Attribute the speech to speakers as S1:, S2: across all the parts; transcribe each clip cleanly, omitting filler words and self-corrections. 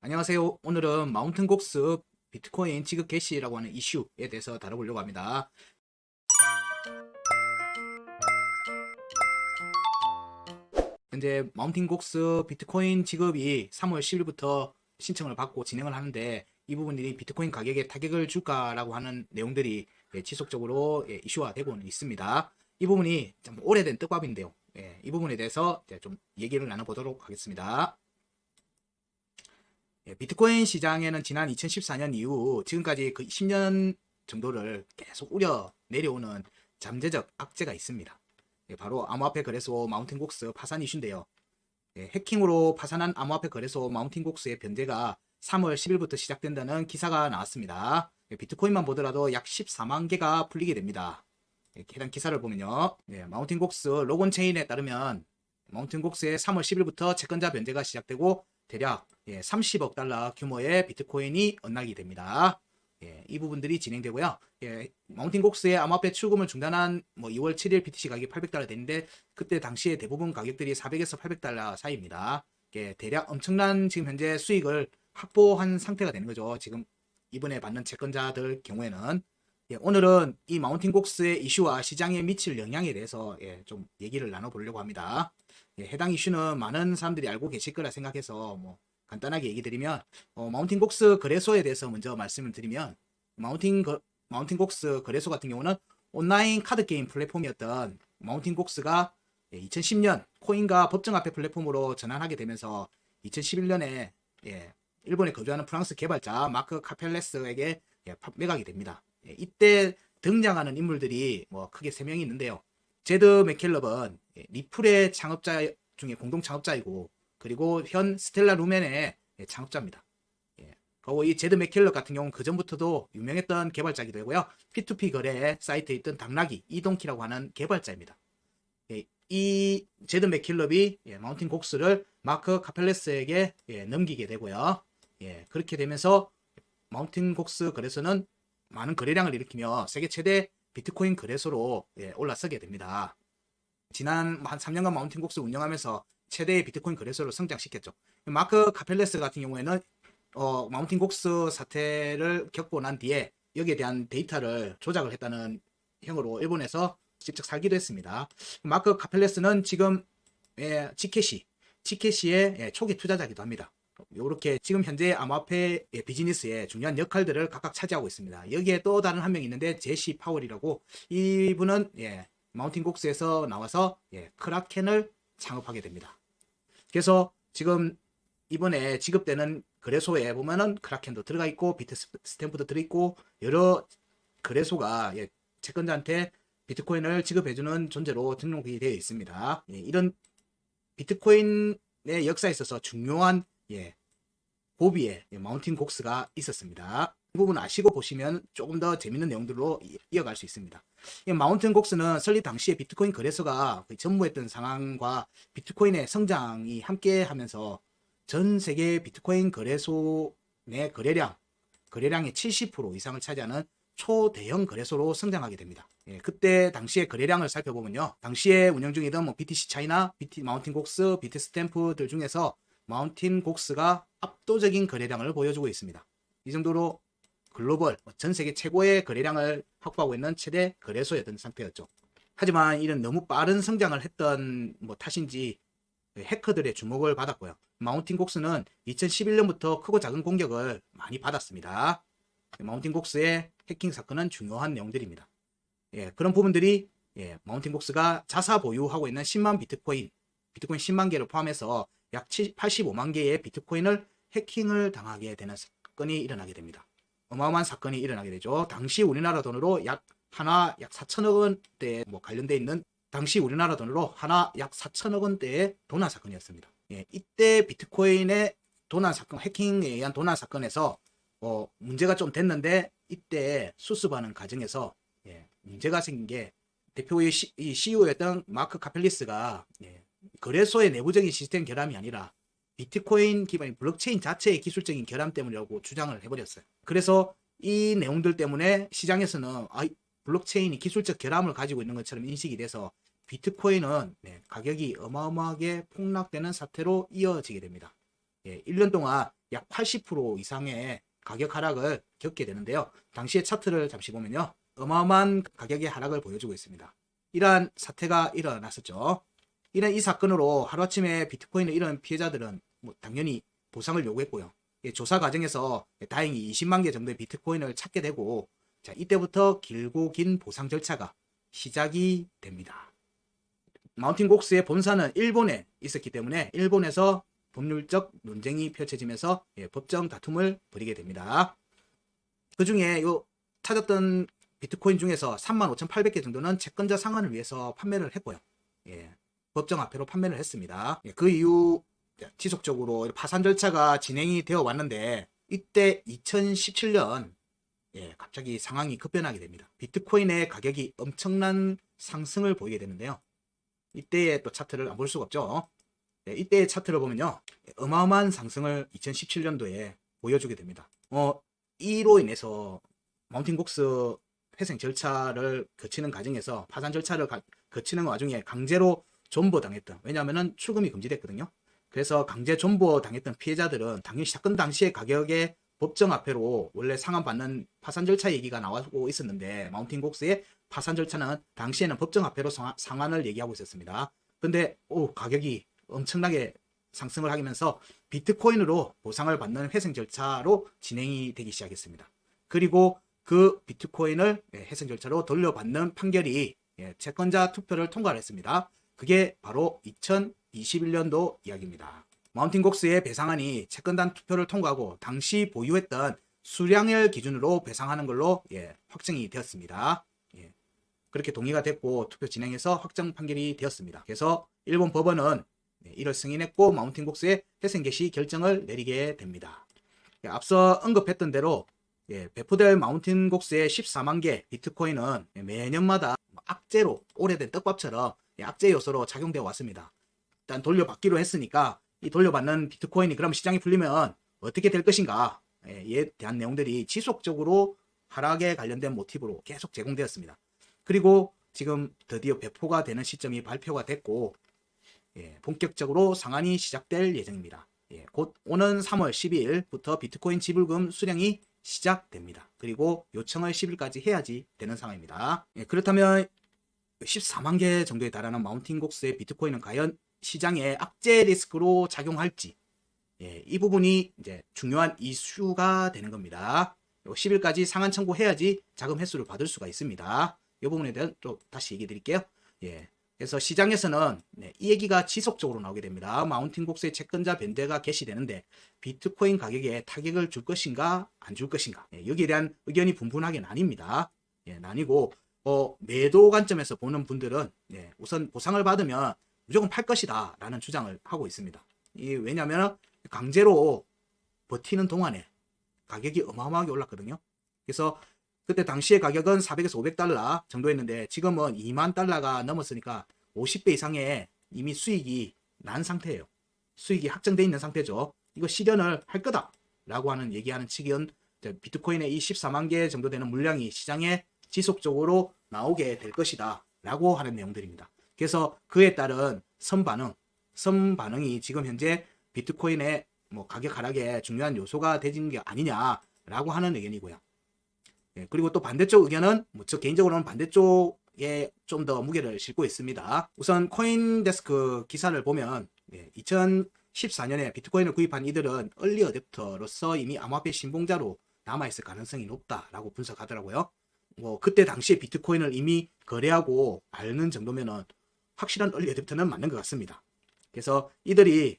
S1: 안녕하세요. 오늘은 마운틴 곡스 비트코인 지급 개시라고 하는 이슈에 대해서 다뤄보려고 합니다. 현재 마운틴 곡스 비트코인 지급이 3월 10일부터 신청을 받고 진행을 하는데, 이 부분들이 비트코인 가격에 타격을 줄까라고 하는 내용들이 지속적으로 이슈화 되고는 있습니다. 이 부분이 좀 오래된 떡밥인데요. 이 부분에 대해서 좀 얘기를 나눠보도록 하겠습니다. 비트코인 시장에는 지난 2014년 이후 지금까지 그 10년 정도를 계속 우려 내려오는 잠재적 악재가 있습니다. 바로 암호화폐 거래소 마운틴곡스 파산 이슈인데요. 해킹으로 파산한 암호화폐 거래소 마운틴곡스의 변제가 3월 10일부터 시작된다는 기사가 나왔습니다. 비트코인만 보더라도 약 14만 개가 풀리게 됩니다. 해당 기사를 보면요. 마운틴곡스 로건 체인에 따르면 마운틴곡스의 3월 10일부터 채권자 변제가 시작되고 대략 30억 달러 규모의 비트코인이 언락이 됩니다. 이 부분들이 진행되고요. 마운틴곡스의 암호화폐 출금을 중단한 2월 7일 BTC 가격이 800달러 됐는데, 그때 당시에 대부분 가격들이 400에서 800달러 사이입니다. 대략 엄청난 지금 현재 수익을 확보한 상태가 되는 거죠. 지금 이번에 받는 채권자들 경우에는. 오늘은 이 마운틴곡스의 이슈와 시장에 미칠 영향에 대해서 좀 얘기를 나눠보려고 합니다. 해당 이슈는 많은 사람들이 알고 계실 거라 생각해서 간단하게 얘기 드리면, 마운틴곡스 거래소에 대해서 먼저 말씀을 드리면, 마운틴곡스 거래소 같은 경우는 온라인 카드 게임 플랫폼이었던 마운틴곡스가 2010년 코인과 법정화폐 플랫폼으로 전환하게 되면서 2011년에 일본에 거주하는 프랑스 개발자 마크 카펠레스에게 매각이 됩니다. 이때 등장하는 인물들이 크게 3명이 있는데요. 제드 맥켈럽은 리플의 창업자 중에 공동 창업자이고, 그리고 현 스텔라 루멘의 창업자입니다. 그리고 이 제드 맥켈럽 같은 경우는 그 전부터도 유명했던 개발자이기도 하고요. P2P 거래 사이트에 있던 당나귀 이동키라고 하는 개발자입니다. 이 제드 맥켈럽이 마운틴 곡스를 마크 카펠레스에게 넘기게 되고요. 그렇게 되면서 마운틴 곡스 거래소는 많은 거래량을 일으키며 세계 최대 비트코인 거래소로 올라서게 됩니다. 지난 한 3년간 마운틴곡스 운영하면서 최대의 비트코인 거래소로 성장시켰죠. 마크 카펠레스 같은 경우에는 마운틴곡스 사태를 겪고 난 뒤에 여기에 대한 데이터를 조작을 했다는 형으로 일본에서 직접 살기도 했습니다. 마크 카펠레스는 지금 지캐시의 초기 투자자이기도 합니다. 이렇게 지금 현재 암호화폐 비즈니스의 중요한 역할들을 각각 차지하고 있습니다. 여기에 또 다른 한 명 있는데 제시 파월이라고, 이분은 마운틴곡스에서 나와서 크라켄을 창업하게 됩니다. 그래서 지금 이번에 지급되는 거래소에 보면은 크라켄도 들어가 있고 비트스탬프도 들어있고 여러 거래소가 채권자한테 비트코인을 지급해주는 존재로 등록이 되어 있습니다. 이런 비트코인의 역사에 있어서 중요한 고비에 마운틴곡스가 있었습니다. 이 부분 아시고 보시면 조금 더 재밌는 내용들로 이어갈 수 있습니다. 마운틴곡스는 설립 당시에 비트코인 거래소가 전무했던 상황과 비트코인의 성장이 함께 하면서 전 세계 비트코인 거래소 내 거래량의 70% 이상을 차지하는 초대형 거래소로 성장하게 됩니다. 그때 당시의 거래량을 살펴보면요. 당시에 운영 중이던 BTC 차이나, 마운틴곡스, 비트스탬프들 중에서 마운틴곡스가 압도적인 거래량을 보여주고 있습니다. 이 정도로 글로벌 전 세계 최고의 거래량을 확보하고 있는 최대 거래소였던 상태였죠. 하지만 이런 너무 빠른 성장을 했던 탓인지 해커들의 주목을 받았고요. 마운틴곡스는 2011년부터 크고 작은 공격을 많이 받았습니다. 마운틴곡스의 해킹 사건은 중요한 내용들입니다. 그런 부분들이 마운틴곡스가 자사 보유하고 있는 10만 비트코인 10만 개를 포함해서 약 85만 개의 비트코인을 해킹을 당하게 되는 사건이 일어나게 됩니다. 어마어마한 사건이 일어나게 되죠. 당시 우리나라 돈으로 하나 약 4천억 원대에 관련돼 있는, 당시 우리나라 돈으로 하나 약 4천억 원대의 도난 사건이었습니다. 이때 비트코인의 도난 사건, 해킹에 의한 도난 사건에서 문제가 좀 됐는데, 이때 수습하는 과정에서 문제가 생긴 게, 대표의 CEO였던 마크 카펠리스가 거래소의 내부적인 시스템 결함이 아니라 비트코인 기반인 블록체인 자체의 기술적인 결함 때문이라고 주장을 해버렸어요. 그래서 이 내용들 때문에 시장에서는 블록체인이 기술적 결함을 가지고 있는 것처럼 인식이 돼서 비트코인은 가격이 어마어마하게 폭락되는 사태로 이어지게 됩니다. 1년 동안 약 80% 이상의 가격 하락을 겪게 되는데요. 당시의 차트를 잠시 보면요. 어마어마한 가격의 하락을 보여주고 있습니다. 이러한 사태가 일어났었죠. 이런 이 사건으로 하루아침에 비트코인을 잃은 피해자들은 당연히 보상을 요구했고요. 조사 과정에서 다행히 20만 개 정도의 비트코인을 찾게 되고, 자, 이때부터 길고 긴 보상 절차가 시작이 됩니다. 마운틴 곡스의 본사는 일본에 있었기 때문에 일본에서 법률적 논쟁이 펼쳐지면서 법정 다툼을 벌이게 됩니다. 그 중에 찾았던 비트코인 중에서 35,800개 정도는 채권자 상환을 위해서 판매를 했고요. 법정 화폐로 판매를 했습니다. 그 이후 지속적으로 파산 절차가 진행이 되어 왔는데, 이때 2017년 갑자기 상황이 급변하게 됩니다. 비트코인의 가격이 엄청난 상승을 보이게 되는데요. 이때의 또 차트를 안 볼 수가 없죠. 이때의 차트를 보면요, 어마어마한 상승을 2017년도에 보여주게 됩니다. 이로 인해서 마운틴 곡스 회생 절차를 거치는 과정에서 파산 절차를 거치는 와중에 강제로 존버당했던, 왜냐하면 출금이 금지됐거든요. 그래서 강제 존버당했던 피해자들은 당연히 사건 당시의 가격의 법정화폐로 원래 상환받는 파산 절차 얘기가 나오고 있었는데, 마운틴 곡스의 파산 절차는 당시에는 법정화폐로 상환을 얘기하고 있었습니다. 근데 가격이 엄청나게 상승을 하면서 비트코인으로 보상을 받는 회생 절차로 진행이 되기 시작했습니다. 그리고 그 비트코인을 회생 절차로 돌려받는 판결이 채권자 투표를 통과를 했습니다. 그게 바로 2021년도 이야기입니다. 마운틴 곡스의 배상안이 채권단 투표를 통과하고 당시 보유했던 수량을 기준으로 배상하는 걸로 확정이 되었습니다. 그렇게 동의가 됐고 투표 진행해서 확정 판결이 되었습니다. 그래서 일본 법원은 이를 승인했고 마운틴 곡스의 회생 개시 결정을 내리게 됩니다. 앞서 언급했던 대로 배포될 마운틴 곡스의 14만 개 비트코인은 매년마다 악재로, 오래된 떡밥처럼 악재 요소로 작용되어 왔습니다. 일단 돌려받기로 했으니까 이 돌려받는 비트코인이 그럼 시장이 풀리면 어떻게 될 것인가, 에 대한 내용들이 지속적으로 하락에 관련된 모티브로 계속 제공되었습니다. 그리고 지금 드디어 배포가 되는 시점이 발표가 됐고 본격적으로 상환이 시작될 예정입니다. 곧 오는 3월 12일부터 비트코인 지불금 수령이 시작됩니다. 그리고 요청을 10일까지 해야지 되는 상황입니다. 그렇다면 14만 개 정도에 달하는 마운틴 곡스의 비트코인은 과연 시장에 악재 리스크로 작용할지, 이 부분이 이제 중요한 이슈가 되는 겁니다. 10일까지 상환 청구해야지 자금 회수를 받을 수가 있습니다. 이 부분에 대한 또 다시 얘기 드릴게요. 그래서 시장에서는 이 얘기가 지속적으로 나오게 됩니다. 마운틴 곡스의 채권자 변제가 개시되는데 비트코인 가격에 타격을 줄 것인가 안 줄 것인가, 여기에 대한 의견이 분분하게 나뉩니다. 나뉘고 매도 관점에서 보는 분들은 우선 보상을 받으면 무조건 팔 것이다 라는 주장을 하고 있습니다. 왜냐하면 강제로 버티는 동안에 가격이 어마어마하게 올랐거든요. 그래서 그때 당시의 가격은 400에서 500달러 정도였는데 지금은 2만 달러가 넘었으니까 50배 이상의 이미 수익이 난 상태예요. 수익이 확정되어 있는 상태죠. 이거 실현을 할 거다 라고 하는 얘기하는 측은 비트코인의 이 14만 개 정도 되는 물량이 시장에 지속적으로 나오게 될 것이다 라고 하는 내용들입니다. 그래서 그에 따른 선반응이 지금 현재 비트코인의 가격 하락에 중요한 요소가 되는 게 아니냐라고 하는 의견이고요. 그리고 또 반대쪽 의견은 저 개인적으로는 반대쪽에 좀 더 무게를 싣고 있습니다. 우선 코인데스크 기사를 보면 2014년에 비트코인을 구입한 이들은 얼리 어댑터로서 이미 암호화폐 신봉자로 남아있을 가능성이 높다라고 분석하더라고요. 그때 당시에 비트코인을 이미 거래하고 알는 정도면은 확실한 얼리 어댑터는 맞는 것 같습니다. 그래서 이들이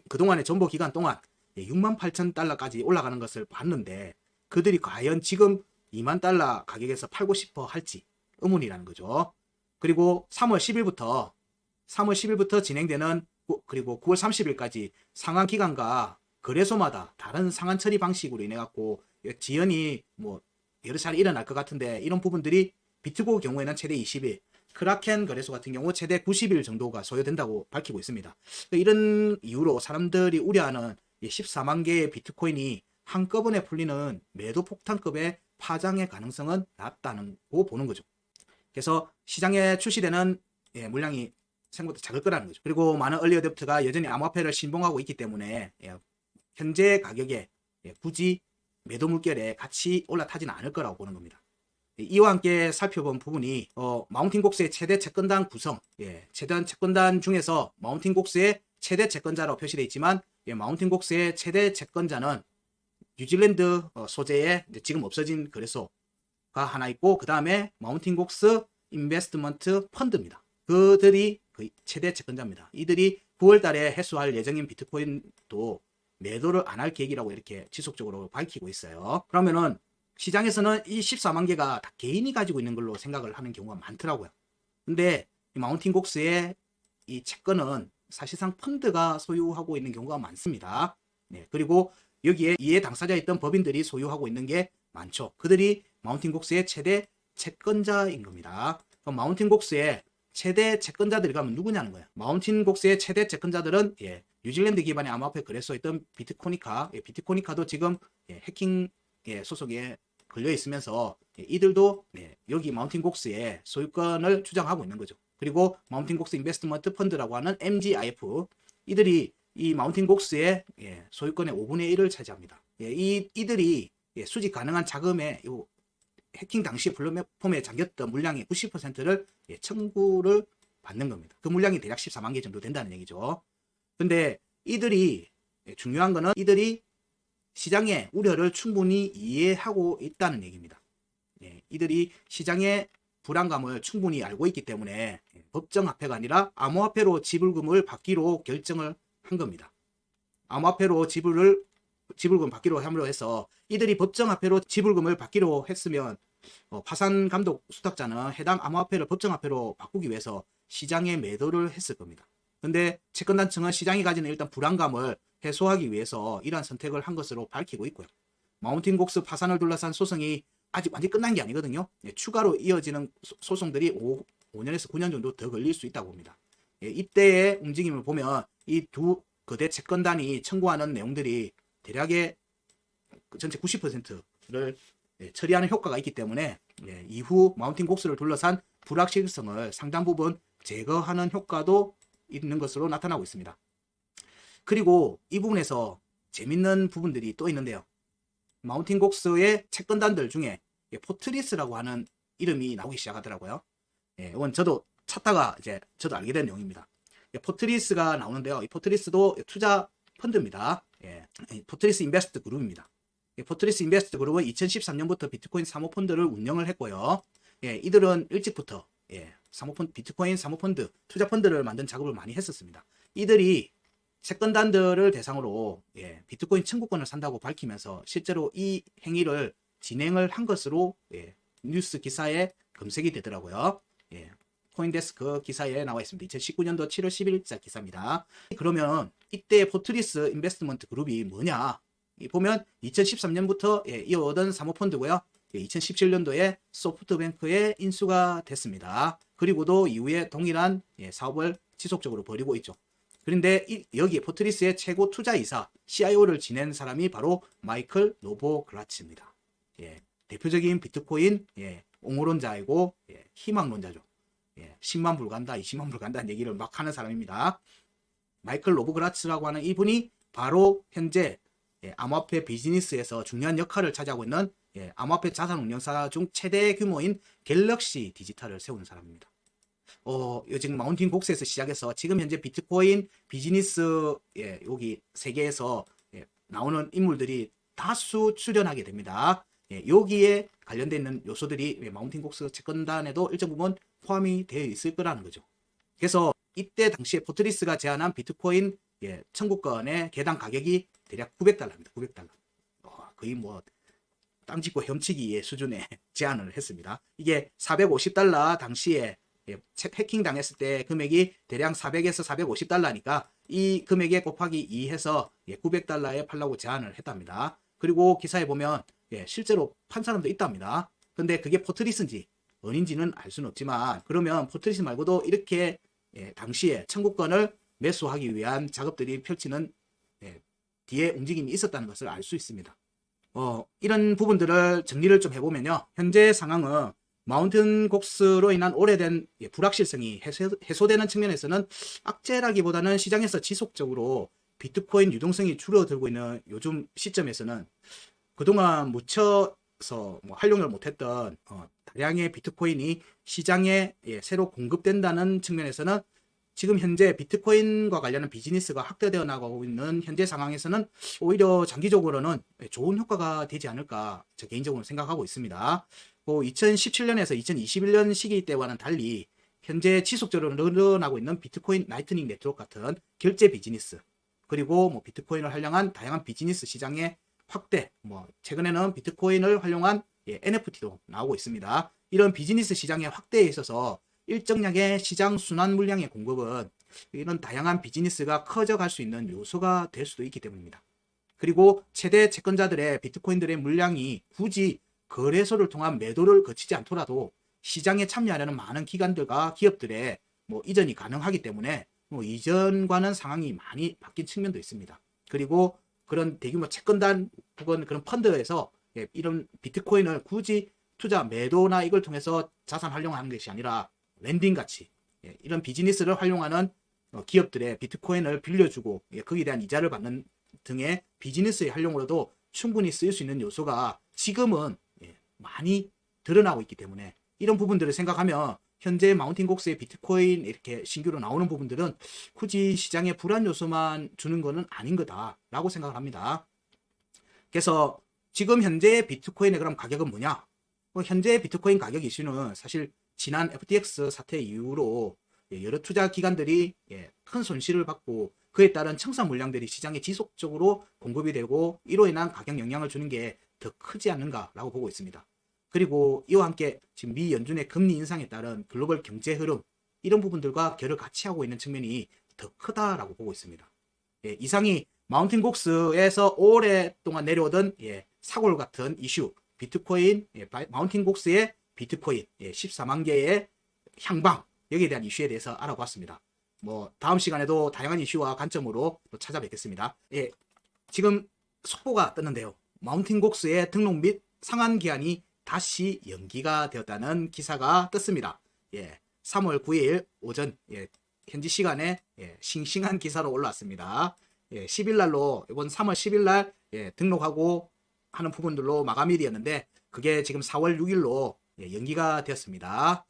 S1: 그동안의 존버 기간 동안 68,000달러까지 올라가는 것을 봤는데 그들이 과연 지금 2만 달러 가격에서 팔고 싶어 할지 의문이라는 거죠. 그리고 3월 10일부터 진행되는, 그리고 9월 30일까지 상환 기간과 거래소마다 다른 상환 처리 방식으로 인해 갖고 지연이 여러 차례 일어날 것 같은데, 이런 부분들이 비트고 경우에는 최대 20일, 크라켄 거래소 같은 경우 최대 90일 정도가 소요된다고 밝히고 있습니다. 이런 이유로 사람들이 우려하는 14만 개의 비트코인이 한꺼번에 풀리는 매도 폭탄급의 파장의 가능성은 낮다고 보는 거죠. 그래서 시장에 출시되는 물량이 생각보다 작을 거라는 거죠. 그리고 많은 얼리 어댑터가 여전히 암호화폐를 신봉하고 있기 때문에 현재 가격에 굳이 매도 물결에 같이 올라타지는 않을 거라고 보는 겁니다. 이와 함께 살펴본 부분이 마운틴 곡스의 최대 채권단 구성, 최대 채권단 중에서 마운틴 곡스의 최대 채권자라고 표시되어 있지만 마운틴 곡스의 최대 채권자는 뉴질랜드 소재의 지금 없어진 거래소가 하나 있고 그 다음에 마운틴 곡스 인베스트먼트 펀드입니다. 그들이 그 최대 채권자입니다. 이들이 9월 달에 해소할 예정인 비트코인도 매도를 안 할 계획이라고 이렇게 지속적으로 밝히고 있어요. 그러면은 시장에서는 이 14만 개가 다 개인이 가지고 있는 걸로 생각을 하는 경우가 많더라고요. 근데 이 마운틴 곡스의 이 채권은 사실상 펀드가 소유하고 있는 경우가 많습니다. 그리고 여기에 이해 당사자였던 법인들이 소유하고 있는 게 많죠. 그들이 마운틴 곡스의 최대 채권자인 겁니다. 그럼 마운틴 곡스의 최대 채권자들이 가면 누구냐는 거예요. 마운틴 곡스의 최대 채권자들은 뉴질랜드 기반의 암호화폐 거래소였던 비트코니카, 비트코니카도 지금 해킹 소속에 걸려 있으면서 이들도 여기 마운틴 곡스의 소유권을 주장하고 있는 거죠. 그리고 마운틴 곡스 인베스트먼트 펀드라고 하는 MGIF, 이들이 이 마운틴 곡스의 소유권의 5분의 1을 차지합니다. 이들이 수집 가능한 자금의 해킹 당시 플랫폼에 잠겼던 물량의 90%를 청구를 받는 겁니다. 그 물량이 대략 14만 개 정도 된다는 얘기죠. 근데 이들이 중요한 거는 이들이 시장의 우려를 충분히 이해하고 있다는 얘기입니다. 이들이 시장의 불안감을 충분히 알고 있기 때문에 법정화폐가 아니라 암호화폐로 지불금을 받기로 결정을 한 겁니다. 암호화폐로 지불금 받기로 함으로 해서 이들이 법정화폐로 지불금을 받기로 했으면 파산 감독 수탁자는 해당 암호화폐를 법정화폐로 바꾸기 위해서 시장에 매도를 했을 겁니다. 근데 채권단층은 시장이 가지는 일단 불안감을 해소하기 위해서 이러한 선택을 한 것으로 밝히고 있고요. 마운틴 곡스 파산을 둘러싼 소송이 아직 완전히 끝난 게 아니거든요. 추가로 이어지는 소송들이 5년에서 9년 정도 더 걸릴 수 있다고 봅니다. 이때의 움직임을 보면 이 두 거대 채권단이 청구하는 내용들이 대략의 전체 90%를 처리하는 효과가 있기 때문에 이후 마운틴 곡스를 둘러싼 불확실성을 상당 부분 제거하는 효과도 있는 것으로 나타나고 있습니다. 그리고 이 부분에서 재밌는 부분들이 또 있는데요. 마운틴 곡스의 채권단들 중에 포트리스라고 하는 이름이 나오기 시작하더라고요. 이건 저도 찾다가 저도 알게 된 내용입니다. 포트리스가 나오는데요. 이 포트리스도 투자 펀드입니다. 포트리스 인베스트 그룹입니다. 포트리스 인베스트 그룹은 2013년부터 비트코인 사모펀드를 운영을 했고요. 이들은 일찍부터 비트코인 사모펀드, 투자 펀드를 만든 작업을 많이 했었습니다. 이들이 채권단들을 대상으로 비트코인 청구권을 산다고 밝히면서 실제로 이 행위를 진행을 한 것으로 뉴스 기사에 검색이 되더라고요. 코인데스크 기사에 나와 있습니다. 2019년도 7월 10일자 기사입니다. 그러면 이때 포트리스 인베스트먼트 그룹이 뭐냐? 보면 2013년부터 이어오던 사모펀드고요. 2017년도에 소프트뱅크에 인수가 됐습니다. 그리고도 이후에 동일한 사업을 지속적으로 벌이고 있죠. 그런데 여기 포트리스의 최고 투자이사 CIO를 지낸 사람이 바로 마이클 노보그라츠입니다. 대표적인 비트코인 옹호론자이고 희망론자죠. 10만 불 간다, 20만 불 간다는 얘기를 막 하는 사람입니다. 마이클 노보그라츠라고 하는 이분이 바로 현재 암호화폐 비즈니스에서 중요한 역할을 차지하고 있는 암호화폐 자산 운용사 중 최대 규모인 갤럭시 디지털을 세우는 사람입니다. 지금 마운틴 곡스에서 시작해서 지금 현재 비트코인 비즈니스 여기 세계에서 나오는 인물들이 다수 출연하게 됩니다. 여기에 관련되어 있는 요소들이 마운틴 곡스 채권단에도 일정 부분 포함이 되어 있을 거라는 거죠. 그래서 이때 당시에 포트리스가 제안한 비트코인 청구권의 개당 가격이 대략 900달러입니다. 900달러. 거의 뭐 땅 짓고 헤엄치기 수준의 제안을 했습니다. 이게 450달러 당시에 해킹 당했을 때 금액이 대략 400에서 450달러니까 이 금액에 곱하기 2 해서 900달러에 팔라고 제안을 했답니다. 그리고 기사에 보면 실제로 판 사람도 있답니다. 근데 그게 포트리스인지 아닌지는 알 수는 없지만 그러면 포트리스 말고도 이렇게 당시에 청구권을 매수하기 위한 작업들이 펼치는 뒤에 움직임이 있었다는 것을 알 수 있습니다. 이런 부분들을 정리를 좀 해보면요. 현재 상황은 마운틴 곡스로 인한 오래된 불확실성이 해소되는 측면에서는 악재라기보다는 시장에서 지속적으로 비트코인 유동성이 줄어들고 있는 요즘 시점에서는 그동안 묻혀서 뭐 활용을 못했던 다량의 비트코인이 시장에 새로 공급된다는 측면에서는 지금 현재 비트코인과 관련한 비즈니스가 확대되어 나가고 있는 현재 상황에서는 오히려 장기적으로는 좋은 효과가 되지 않을까 저 개인적으로 생각하고 있습니다. 2017년에서 2021년 시기 때와는 달리 현재 지속적으로 늘어나고 있는 비트코인 라이트닝 네트워크 같은 결제 비즈니스, 그리고 뭐 비트코인을 활용한 다양한 비즈니스 시장의 확대, 뭐 최근에는 비트코인을 활용한 NFT도 나오고 있습니다. 이런 비즈니스 시장의 확대에 있어서 일정량의 시장 순환 물량의 공급은 이런 다양한 비즈니스가 커져갈 수 있는 요소가 될 수도 있기 때문입니다. 그리고 최대 채권자들의 비트코인들의 물량이 굳이 거래소를 통한 매도를 거치지 않더라도 시장에 참여하려는 많은 기관들과 기업들의 뭐 이전이 가능하기 때문에 뭐 이전과는 상황이 많이 바뀐 측면도 있습니다. 그리고 그런 대규모 채권단 혹은 그런 펀드에서 이런 비트코인을 굳이 투자 매도나 이걸 통해서 자산 활용하는 것이 아니라 랜딩 같이 이런 비즈니스를 활용하는 기업들의 비트코인을 빌려주고 거기에 대한 이자를 받는 등의 비즈니스의 활용으로도 충분히 쓰일 수 있는 요소가 지금은 많이 드러나고 있기 때문에 이런 부분들을 생각하면 현재 마운틴 곡스의 비트코인 이렇게 신규로 나오는 부분들은 굳이 시장에 불안 요소만 주는 것은 아닌 거다라고 생각을 합니다. 그래서 지금 현재 비트코인의 그럼 가격은 뭐냐? 현재 비트코인 가격 이슈는 사실 지난 FTX 사태 이후로 여러 투자 기관들이 큰 손실을 받고 그에 따른 청산 물량들이 시장에 지속적으로 공급이 되고 이로 인한 가격 영향을 주는 게 더 크지 않는가라고 보고 있습니다. 그리고 이와 함께 지금 미 연준의 금리 인상에 따른 글로벌 경제 흐름 이런 부분들과 결을 같이 하고 있는 측면이 더 크다라고 보고 있습니다. 이상이 마운틴 곡스에서 오랫동안 내려오던 사골 같은 이슈 비트코인 마운틴 곡스의 비트코인 14만 개의 향방 여기에 대한 이슈에 대해서 알아봤습니다. 뭐 다음 시간에도 다양한 이슈와 관점으로 또 찾아뵙겠습니다. 지금 속보가 떴는데요. 마운틴 곡스의 등록 및 상환 기한이 다시 연기가 되었다는 기사가 떴습니다. 3월 9일 오전 현지 시간에 싱싱한 기사로 올라왔습니다. 10일 날로 이번 3월 10일 날 등록하고 하는 부분들로 마감일이었는데 그게 지금 4월 6일로 연기가 되었습니다.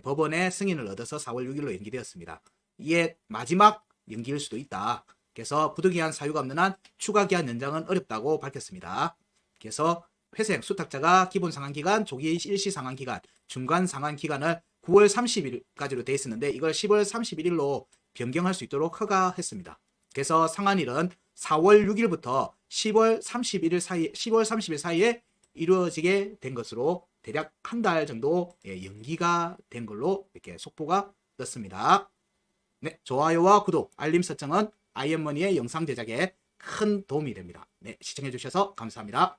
S1: 법원의 승인을 얻어서 4월 6일로 연기되었습니다. 이게 마지막 연기일 수도 있다. 그래서 부득이한 사유가 없는 한 추가 기한 연장은 어렵다고 밝혔습니다. 그래서 회생 수탁자가 기본 상환기간, 조기 일시 상환기간, 중간 상환기간을 9월 30일까지로 돼 있었는데 이걸 10월 31일로 변경할 수 있도록 허가했습니다. 그래서 상환일은 4월 6일부터 10월 30일 사이에 이루어지게 된 것으로 대략 한 달 정도 연기가 된 걸로 이렇게 속보가 떴습니다. 네, 좋아요와 구독, 알림 설정은 아이언머니의 영상 제작에 큰 도움이 됩니다. 네, 시청해주셔서 감사합니다.